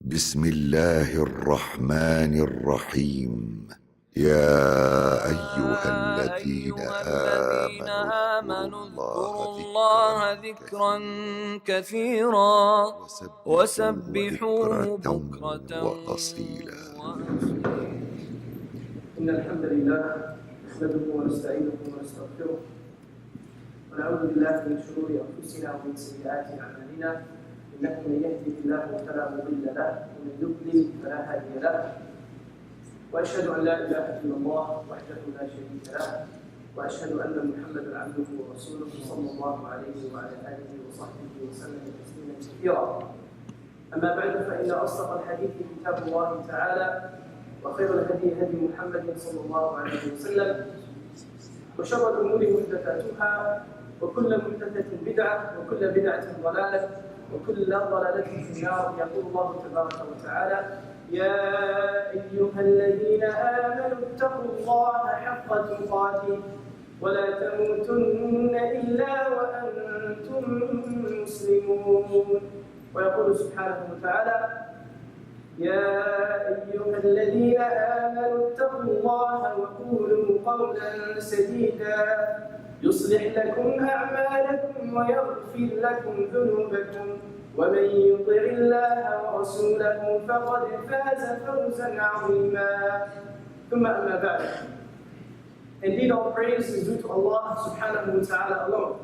بسم الله الرحمن الرحيم يا أيها الذين آمنوا اذكروا الله ذكرا كثيرا وسبحوه بكرة وأصيلا. إن الحمد لله نحمده ونستعينه ونستغفره ونعوذ بالله من شرور أنفسنا ومن سيئات أعمالنا، إنه من يهده الله فلا مضل له ومن يضلل فلا هادي له، وأشهد أن لا إله إلا الله وحده لا شريك له، وأشهد أن محمدا عبده ورسوله صلى الله عليه وعلى آله وصحبه وسلم تسليما كثيرا. أما بعد، فإن أصدق الحديث كتاب الله تعالى، وخير الهدي هدي محمد صلى الله عليه وسلم، وشر الأمور محدثاتها، وكل محدثة بدعة، وكل بدعة ضلالة، وكل ضلالة في النار. يقول الله تبارك وتعالى: يا أيها الذين آمنوا اتقوا الله حق تقاته ولا تموتن إلا وأنتم مسلمون. ويقول سبحانه وتعالى: يا أيها الذين آمنوا اتقوا الله وقولوا قولا سديدا يصلح لكم أعمالكم ويغفر لكم ذنوبكم ومن يطع الله ورسوله فقد فاز فوزا عظيما. ثم أما بعد. Indeed, all praise is due to Allah subhanahu wa ta'ala alone.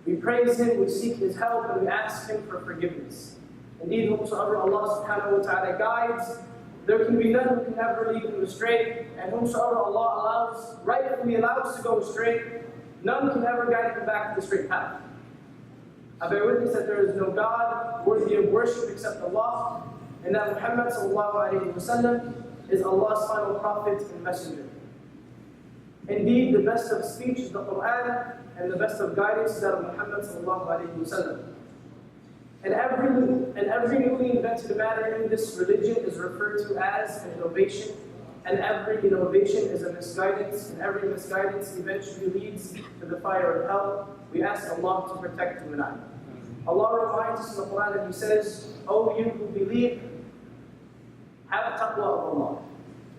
We praise Him, we seek His help, and we ask Him for forgiveness. Indeed, whomsoever Allah subhanahu wa ta'ala guides, there can be none who can ever lead him astray, and whomsoever Allah rightfully allows to go astray, none can ever guide him back to the straight path. I bear witness that there is no God worthy of worship except Allah, and that Muhammad sallallahu alayhi wa sallam is Allah's final prophet and messenger. Indeed, the best of speech is the Quran, and the best of guidance is that of Muhammad sallallahu alayhi wa sallam. And every newly invented matter in this religion is referred to as an innovation, and every innovation is a misguidance, and every misguidance eventually leads to the fire of hell. We ask Allah to protect you and I. Allah reminds us in the Quran and He says, "O you who believe, have taqwa of Allah.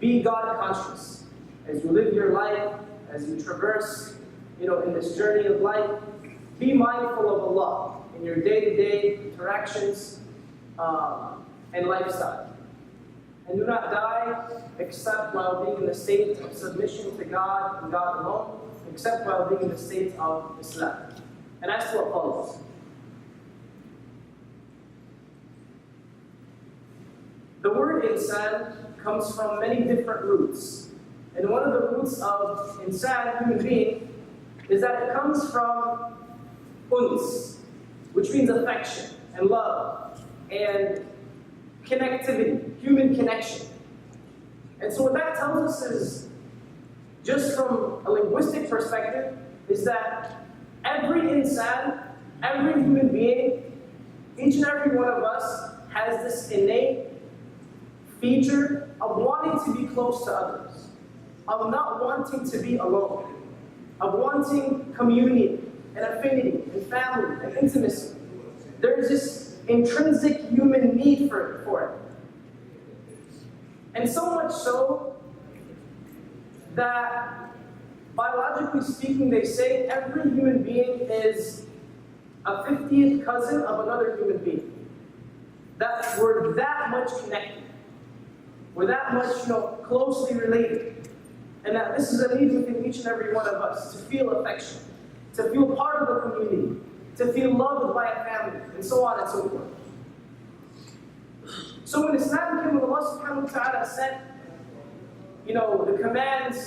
Be God conscious as you live your life, as you traverse, in this journey of life. Be mindful of Allah in your day-to-day interactions and lifestyle. And do not die except while being in the state of submission to God and God alone, except while being in the state of Islam." And as to what follows. The word insan comes from many different roots. And one of the roots of insan, human being, is that it comes from uns, which means affection and love and connectivity, human connection. And so what that tells us is, just from a linguistic perspective, is that every insan, every human being, each and every one of us has this innate feature of wanting to be close to others, of not wanting to be alone, of wanting community and affinity and family and intimacy. There's this intrinsic human need for it. And so much so that, biologically speaking, they say every human being is a 50th cousin of another human being. That we're that much connected. We're that much, closely related. And that this is a need within each and every one of us to feel affection, to feel part of a community, to feel loved by a family, and so on and so forth. So when Islam came, when Allah subhanahu wa ta'ala sent, the commands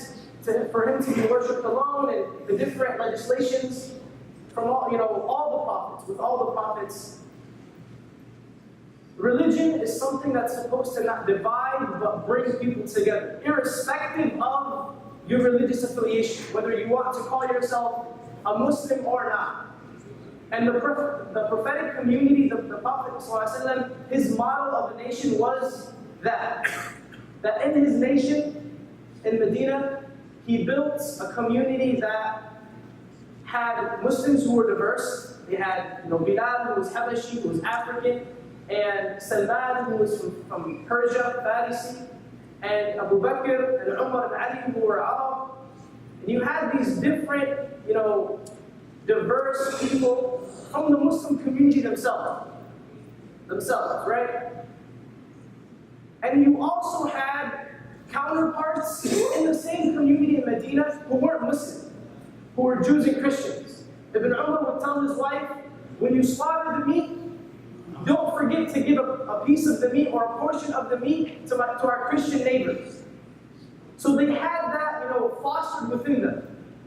for Him to be worshipped alone, and the different legislations from all the prophets, with all the prophets, religion is something that's supposed to not divide, but bring people together, irrespective of your religious affiliation, whether you want to call yourself a Muslim or not. And the prophetic community, the Prophet ﷺ, his model of the nation was that in his nation, in Medina, he built a community that had Muslims who were diverse. They had Bilal, who was Habashi, who was African. and Salman, who was from Persia, Farisi, and Abu Bakr and Umar and Ali, who were Arab. And you had these different, diverse people from the Muslim community themselves, right? And you also had counterparts in the same community in Medina who weren't Muslim, who were Jews and Christians. Ibn Umar would tell his wife, when you slaughter the meat, don't forget to give a piece of the meat or a portion of the meat to our Christian neighbors. So they had that, fostered within them.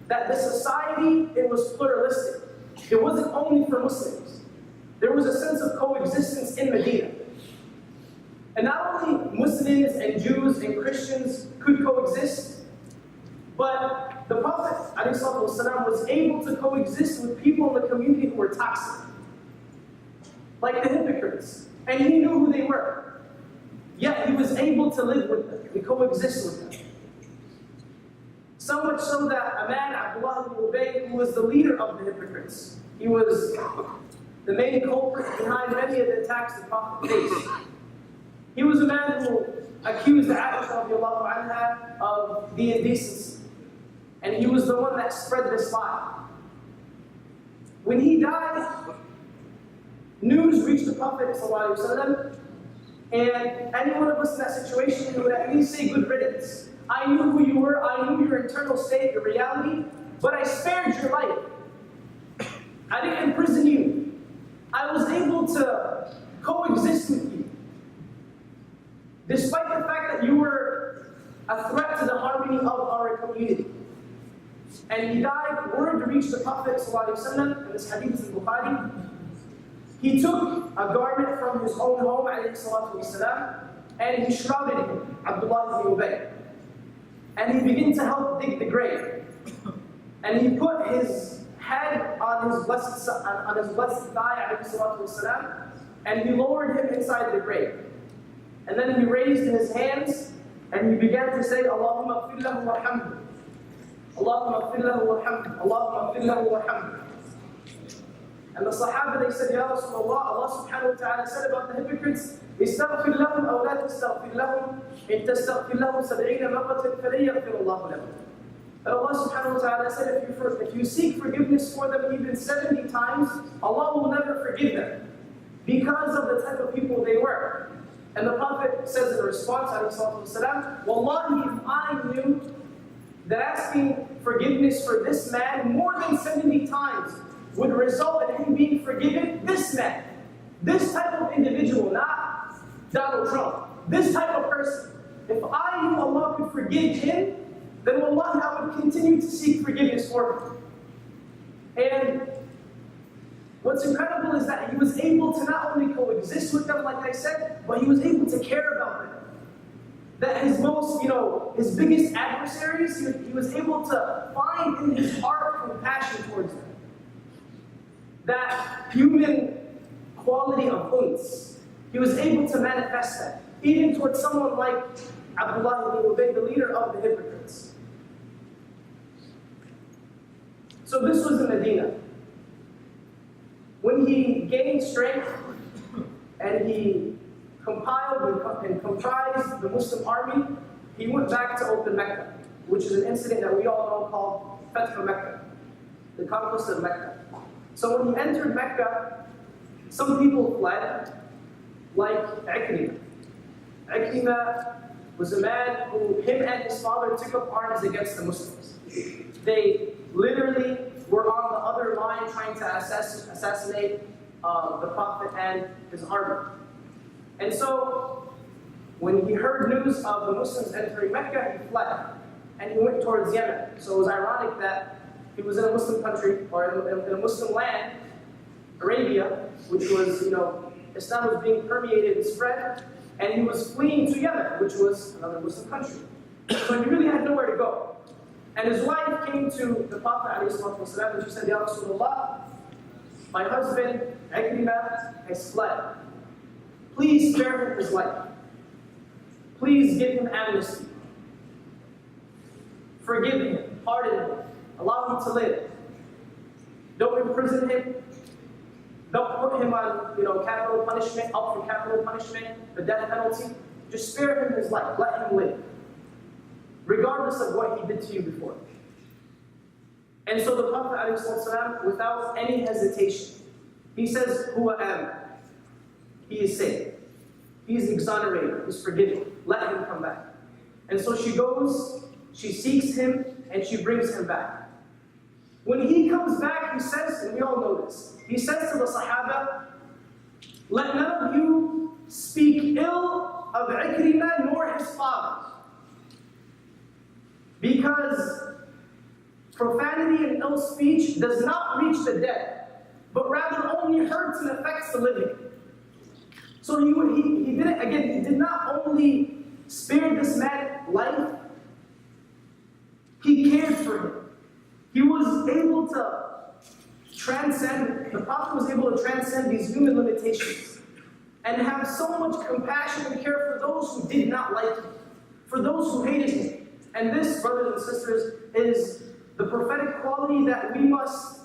That the society, it was pluralistic. It wasn't only for Muslims. There was a sense of coexistence in Medina. And not only Muslims and Jews and Christians could coexist, but the Prophet ﷺ was able to coexist with people in the community who were toxic, like the hypocrites. And he knew who they were. Yet he was able to live with them and coexist with them. So much so that a man, Abdullah ibn Ubay, who was the leader of the hypocrites, he was the main culprit behind many of the attacks the Prophet faced. He was a man who accused Aisha radiallahu anha of the indecency. And he was the one that spread this lie. When he died, news reached the Prophet ﷺ, and any one of us in that situation would at least say good riddance. I knew who you were, I knew your internal state, your reality, but I spared your life. I didn't imprison you. I was able to coexist with you. Despite the fact that you were a threat to the harmony of our community. And he died, word reached the Prophet ﷺ, and this hadith is in Bukhari. He took a garment from his own home, ﷺ, and he shrouded him, Abdullah ibn Ubay. And he began to help dig the grave. And he put his head on his blessed thigh, ﷺ, and he lowered him inside the grave. And then he raised his hands, and he began to say, Allahumma ighfir lahu warhamhu. Allahumma ighfir lahu warhamhu. Allahumma ighfir lahu warhamhu. And the Sahaba, they said, Ya Rasulullah, Allah subhanahu wa ta'ala said about the hypocrites, Istaghfir lahum aw la tastaghfir lahum, in tastaghfir lahum 70 marratan falan yaghfir Allahu lahum. But Allah subhanahu wa ta'ala said, if you seek forgiveness for them even 70 times, Allah will never forgive them, because of the type of people they were. And the Prophet says in response, alayhi Wallahi, if I knew that asking forgiveness for this man more than 70 times would result in him being forgiven, this man, this type of individual, not Donald Trump, this type of person, if I knew Allah could forgive him, then wallahi I would continue to seek forgiveness for him. And what's incredible is that he was able to not only coexist with them, like I said, but he was able to care about them. That his most, his biggest adversaries, he was able to find in his heart compassion towards them. That human quality of uns, he was able to manifest that, even towards someone like Abdullah ibn Ubay, the leader of the hypocrites. So this was in Medina. When he gained strength and he compiled and comprised the Muslim army, he went back to open Mecca, which is an incident that we all know called Fath Mecca, the conquest of Mecca. So when he entered Mecca, some people fled, like Ikrimah. Ikrimah was a man who, him and his father took up arms against the Muslims. They literally were on the other line trying to assassinate the Prophet and his army. And so, when he heard news of the Muslims entering Mecca, he fled. And he went towards Yemen. So it was ironic that he was in a Muslim country, or in a Muslim land, Arabia, which was, Islam was being permeated and spread, and he was fleeing to Yemen, which was another Muslim country. So he really had nowhere to go. And his wife came to the Prophet ﷺ, and she said, Ya Rasulullah, my husband, Ikrimah, has fled. Please spare him his life. Please give him amnesty. Forgive him, pardon him, allow him to live. Don't imprison him. Don't put him on, capital punishment, up for capital punishment, the death penalty. Just spare him his life, let him live, regardless of what he did to you before. And so the Prophet ﷺ, without any hesitation, he says, Huwa amin. He is safe. He is exonerated. He's forgiven. Let him come back. And so she goes, she seeks him, and she brings him back. When he comes back, he says, and we all know this, he says to the Sahaba, let none of you speak ill of Ikrimah nor his father. Because profanity and ill speech does not reach the dead, but rather only hurts and affects the living. So he did not only spare this man's life, he cared for him. He was able to transcend, the Prophet was able to transcend these human limitations and have so much compassion and care for those who did not like him, for those who hated him. And this, brothers and sisters, is the prophetic quality that we must,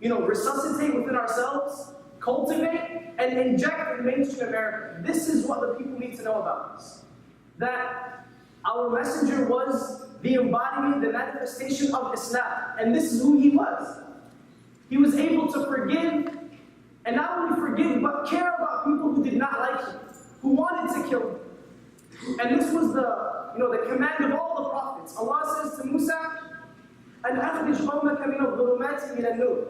resuscitate within ourselves, cultivate, and inject in mainstream America. This is what the people need to know about us. That our messenger was the embodiment, the manifestation of Islam. And this is who he was. He was able to forgive, and not only forgive, but care about people who did not like him, who wanted to kill him. And this was the command of all the prophets. Allah says to Musa, أَنْ أَخْرِجْ قَوْمَكَ مِنَ الظُّلُمَاتِ مِنَ النُّورِ.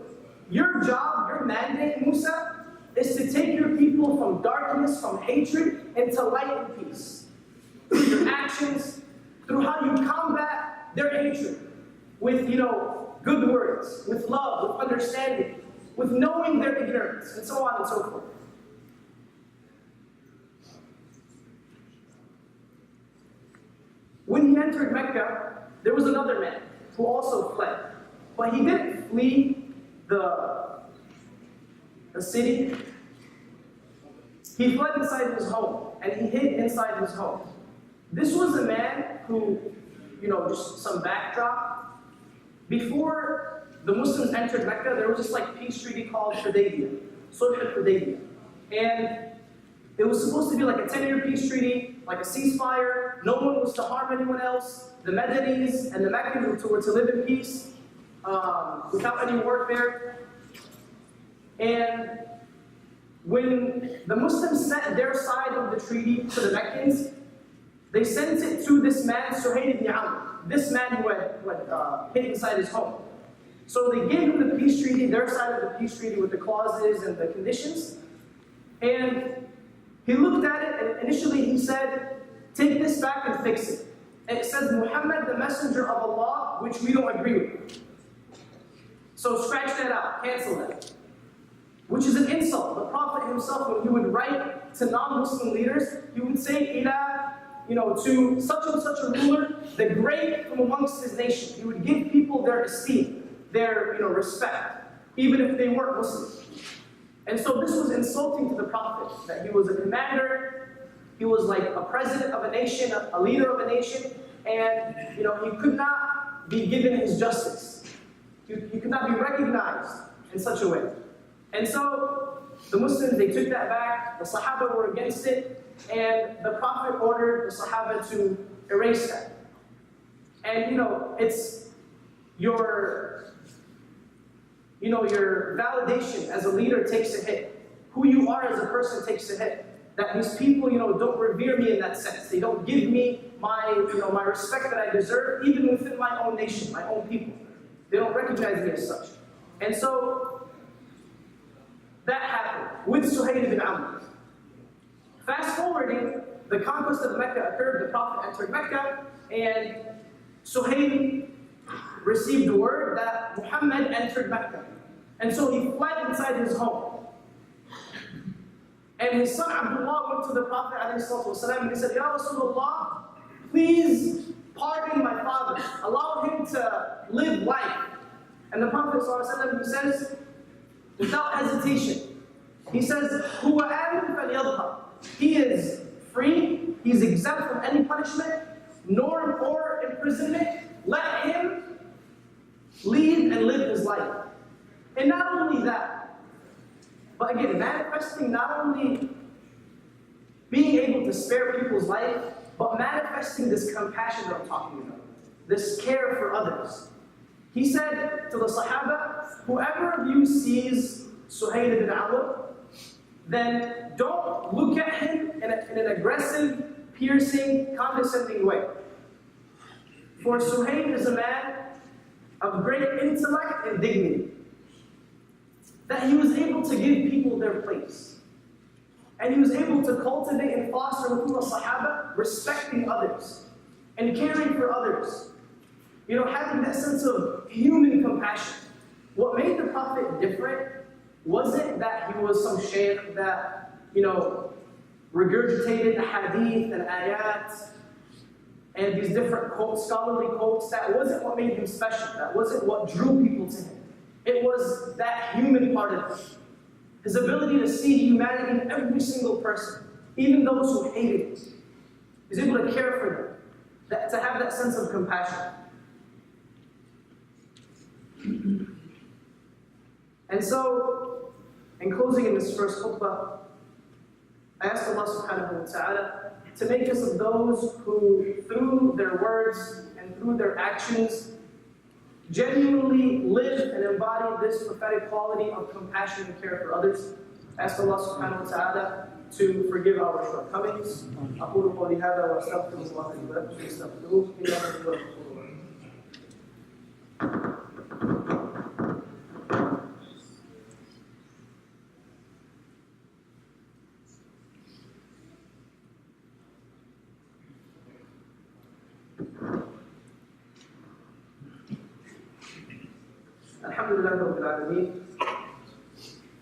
Your job, your mandate, Musa, is to take your people from darkness, from hatred, into light and peace. Through your actions, through how you combat their hatred, with good words, with love, with understanding, with knowing their ignorance, and so on and so forth. When he entered Mecca, there was another man who also fled. But he didn't flee the city. He fled inside his home, and he hid inside his home. This was a man who, just some backdrop. Before the Muslims entered Mecca, there was this peace treaty called Hudaybiyah, Sulh al-Hudaybiyah. And it was supposed to be like a 10-year peace treaty, like a ceasefire. No one was to harm anyone else. The Madanis and the Meccans were to live in peace without any warfare. And when the Muslims sent their side of the treaty to the Meccans, they sent it to this man, Suhail ibn Amr, this man who had hid inside his home. So they gave him the peace treaty, their side of the peace treaty with the clauses and the conditions. And he looked at it, and initially he said, take this back and fix it. And it says, Muhammad, the messenger of Allah, which we don't agree with. So scratch that out, cancel that. Which is an insult. The Prophet himself, when he would write to non-Muslim leaders, he would say, to such and such a ruler, the great from amongst his nation. He would give people their esteem, their respect, even if they weren't Muslims. And so this was insulting to the Prophet, that he was a commander, he was like a president of a nation, a leader of a nation, and he could not be given his justice. He could not be recognized in such a way. And so the Muslims, they took that back, the Sahaba were against it, and the Prophet ordered the Sahaba to erase that. And it's your validation as a leader takes a hit. Who you are as a person takes a hit. That these people, don't revere me in that sense. They don't give me my respect that I deserve, even within my own nation, my own people. They don't recognize me as such. And so that happened with Suhail ibn Amr. Fast forwarding, the conquest of Mecca occurred, the Prophet entered Mecca, and Suhail received word that Muhammad entered Mecca. And so he fled inside his home. And his son Abdullah went to the Prophet ﷺ and he said, Ya Rasulullah, please pardon my father. Allow him to live life. And the Prophet ﷺ, he says, without hesitation, he says, Huwa amin falyadhhar. He is free, he's exempt from any punishment, nor or imprisonment. Let him leave and live his life. And not only that, But again, manifesting not only being able to spare people's life, but manifesting this compassion that I'm talking about, this care for others. He said to the Sahaba, whoever of you sees Suhail ibn Amr, then don't look at him in an aggressive, piercing, condescending way. For Suhail is a man of great intellect and dignity, that he was able to give people their place. And he was able to cultivate and foster within the Sahaba, respecting others and caring for others. You know, having that sense of human compassion. What made the Prophet different wasn't that he was some shaykh that, you know, regurgitated hadith and ayat and these different quotes, scholarly quotes. That wasn't what made him special. That wasn't what drew people to him. It was that human part of him. His ability to see humanity in every single person, even those who hated him. He's able to care for them, to have that sense of compassion. And so, in closing in this first khutbah, I ask Allah subhanahu wa ta'ala to make us of those who, through their words and through their actions, genuinely live and embody this prophetic quality of compassion and care for others. I ask Allah subhanahu wa ta'ala to forgive our shortcomings. أقول قولي هذا وأستغفر الله لي ولكم فاستغفروه إنه هو الغفور الرحيم. الحمد لله رب العالمين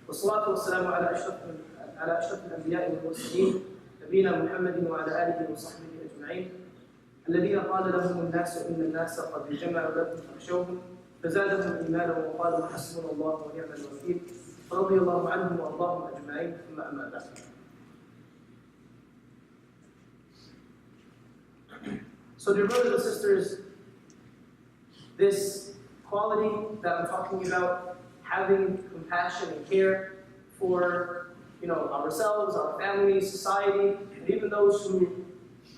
والصلاة والسلام على أشرف الأنبياء والمرسلين نبينا محمد وعلى آله وصحبه أجمعين الذين قال لهم الناس إن الناس قد جمعوا لكم فاخشوهم فزادهم إيمانا وقالوا حسبنا الله ونعم الوكيل رضي الله عنهم وأرضاهم أجمعين ثم أما بعد. So dear brothers and sisters, this quality that I'm talking about, having compassion and care for, you know, ourselves, our families, society, and even those who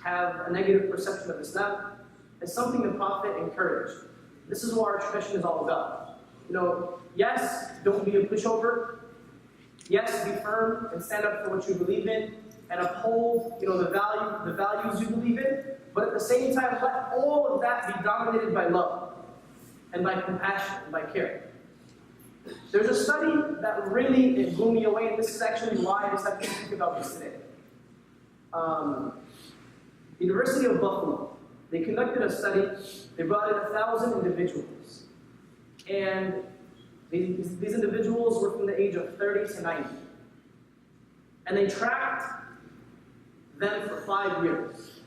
have a negative perception of Islam, is something the Prophet encouraged. This is what our tradition is all about. You know, yes, don't be a pushover. Yes, be firm and stand up for what you believe in and uphold, you know, the values you believe in. But at the same time, let all of that be dominated by love and by compassion and by care. There's a study that really blew me away, and this is actually why I decided to speak about this today. University of Buffalo, they conducted a study. They brought in 1,000 individuals. And these individuals were from the age of 30 to 90. And they tracked them for 5 years.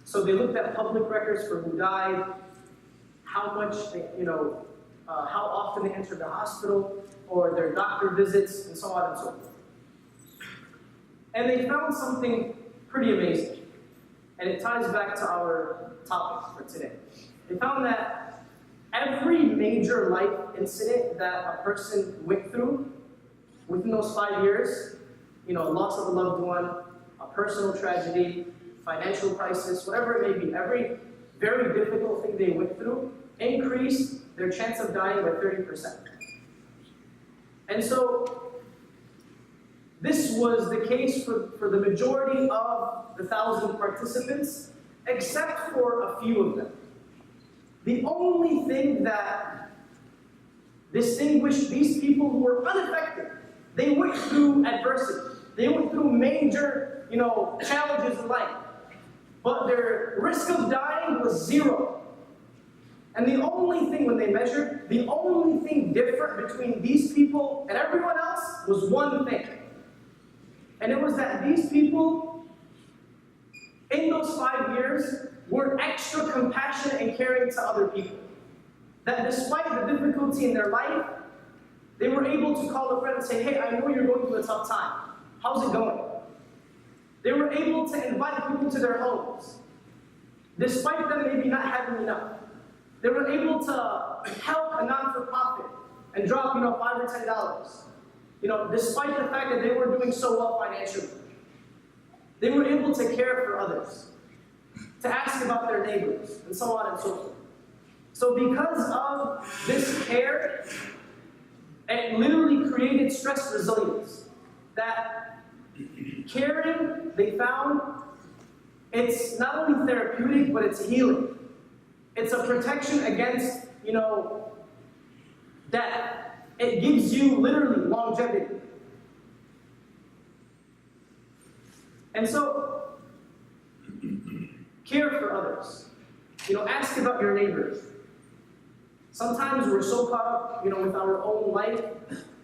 So they looked at public records for who died, how much they, how often they entered the hospital, or their doctor visits, and so on and so forth. And they found something pretty amazing. And it ties back to our topic for today. They found that every major life incident that a person went through within those 5 years, loss of a loved one, a personal tragedy, financial crisis, whatever it may be, every very difficult thing they went through increased their chance of dying by 30%. And so, this was the case for the majority of the 1,000 participants, except for a few of them. The only thing that distinguished these people who were unaffected, they went through adversity. They went through major, challenges in life. But their risk of dying was 0. And the only thing, when they measured, the only thing different between these people and everyone else was one thing. And it was that these people, in those 5 years, were extra compassionate and caring to other people. That despite the difficulty in their life, they were able to call a friend and say, hey, I know you're going through a tough time. How's it going? They were able to invite people to their homes, despite them maybe not having enough. They were able to help a non-for-profit and drop, $5 or $10. Despite the fact that they were doing so well financially, they were able to care for others, to ask about their neighbors, and so on and so forth. So because of this care, it literally created stress resilience. That caring, they found, it's not only therapeutic, but it's healing. It's a protection against, death. It gives you literally longevity. And so, care for others. Ask about your neighbors. Sometimes we're so caught up, with our own life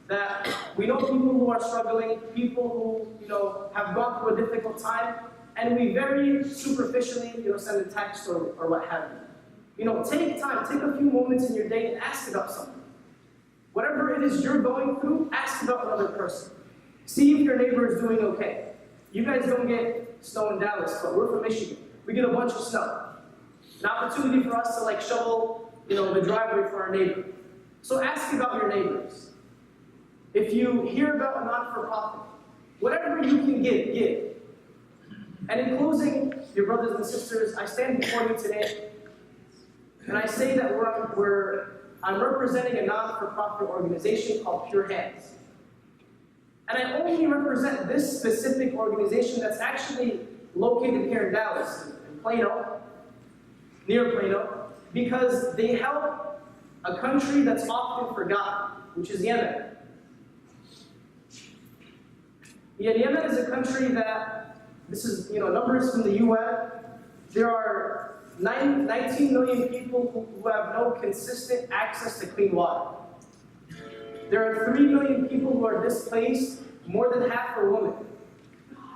that we know people who are struggling, people who, have gone through a difficult time, and we very superficially, send a text or what have you. Take time, take a few moments in your day and ask about something. Whatever it is you're going through, ask about another person. See if your neighbor is doing okay. You guys don't get snow in Dallas, but we're from Michigan. We get a bunch of snow. An opportunity for us to shovel, the driveway for our neighbor. So ask about your neighbors. If you hear about a not-for-profit, whatever you can give. And in closing, your brothers and sisters, I stand before you today, and I say that I'm representing a non-for-profit organization called Pure Hands. And I only represent this specific organization that's actually located here in Dallas, in Plano, near Plano, because they help a country that's often forgotten, which is Yemen. Yemen is a country that, this is numbers from the UN, there are 19 million people who have no consistent access to clean water. There are 3 million people who are displaced, more than half are women.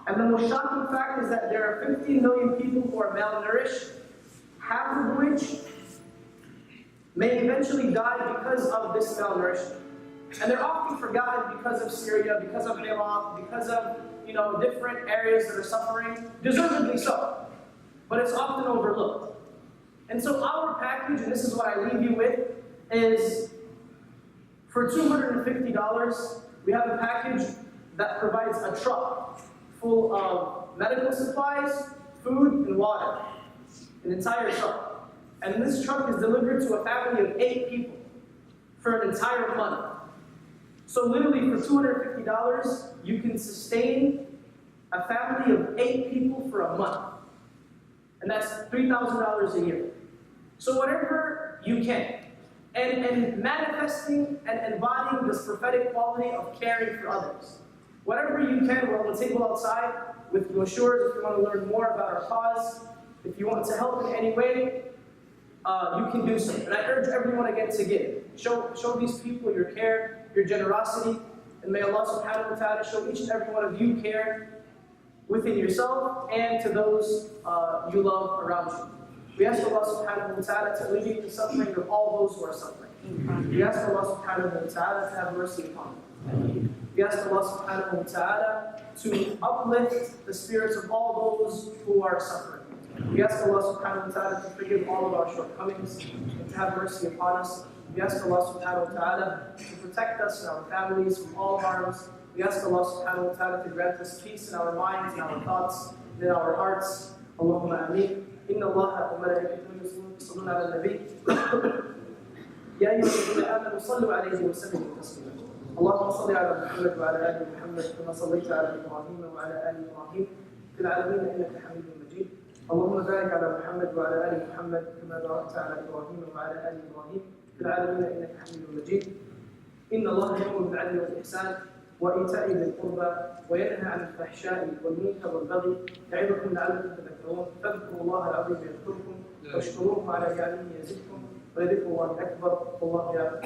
And the most shocking fact is that there are 15 million people who are malnourished, half of which may eventually die because of this malnourishment. And they're often forgotten because of Syria, because of Iraq, because of different areas that are suffering, deservedly so. But it's often overlooked. And so our package, and this is what I leave you with, is for $250, we have a package that provides a truck full of medical supplies, food, and water. An entire truck. And this truck is delivered to a family of 8 people for an entire month. So literally for $250, you can sustain a family of 8 people for a month. And that's $3,000 a year. So whatever you can. And manifesting and embodying this prophetic quality of caring for others. Whatever you can, we're on the table outside with brochures if you want to learn more about our cause. If you want to help in any way, you can do so. And I urge everyone again to give. Show these people your care, your generosity, and may Allah subhanahu wa ta'ala show each and every one of you care within yourself and to those you love around you. We ask Allah subhanahu wa ta'ala to alleviate the suffering of all those who are suffering. We ask Allah subhanahu wa ta'ala to have mercy upon them. We ask Allah subhanahu wa ta'ala to uplift the spirits of all those who are suffering. We ask Allah subhanahu wa ta'ala to forgive all of our shortcomings and to have mercy upon us. We ask Allah subhanahu wa ta'ala to protect us and our families from all harms. We ask Allah subhanahu wa ta'ala to grant us peace in our minds, in our thoughts, in our hearts. Allahumma ameen. Inna Allah wa malaikatahu yusalluna ala nabi. Ya ayyuhalladhina amanu sallu alayhi wa sallimu taslima. اللهم صل على محمد وعلى ال محمد كما صليت على ابراهيم وعلى ال ابراهيم في العالمين انك حميد مجيد. اللهم بارك على محمد وعلى ال محمد كما باركت على ابراهيم وعلى ال ابراهيم في العالمين انك حميد مجيد. ان الله يأمر بالعدل والاحسان وايتاء ذي القربى وينهى عن الفحشاء والمنكر والبغي يعظكم لعلكم تذكرون. فاذكروا الله العظيم يذكركم واشكروه على نعمه يزدكم ولذكر الله اكبر والله يعلم.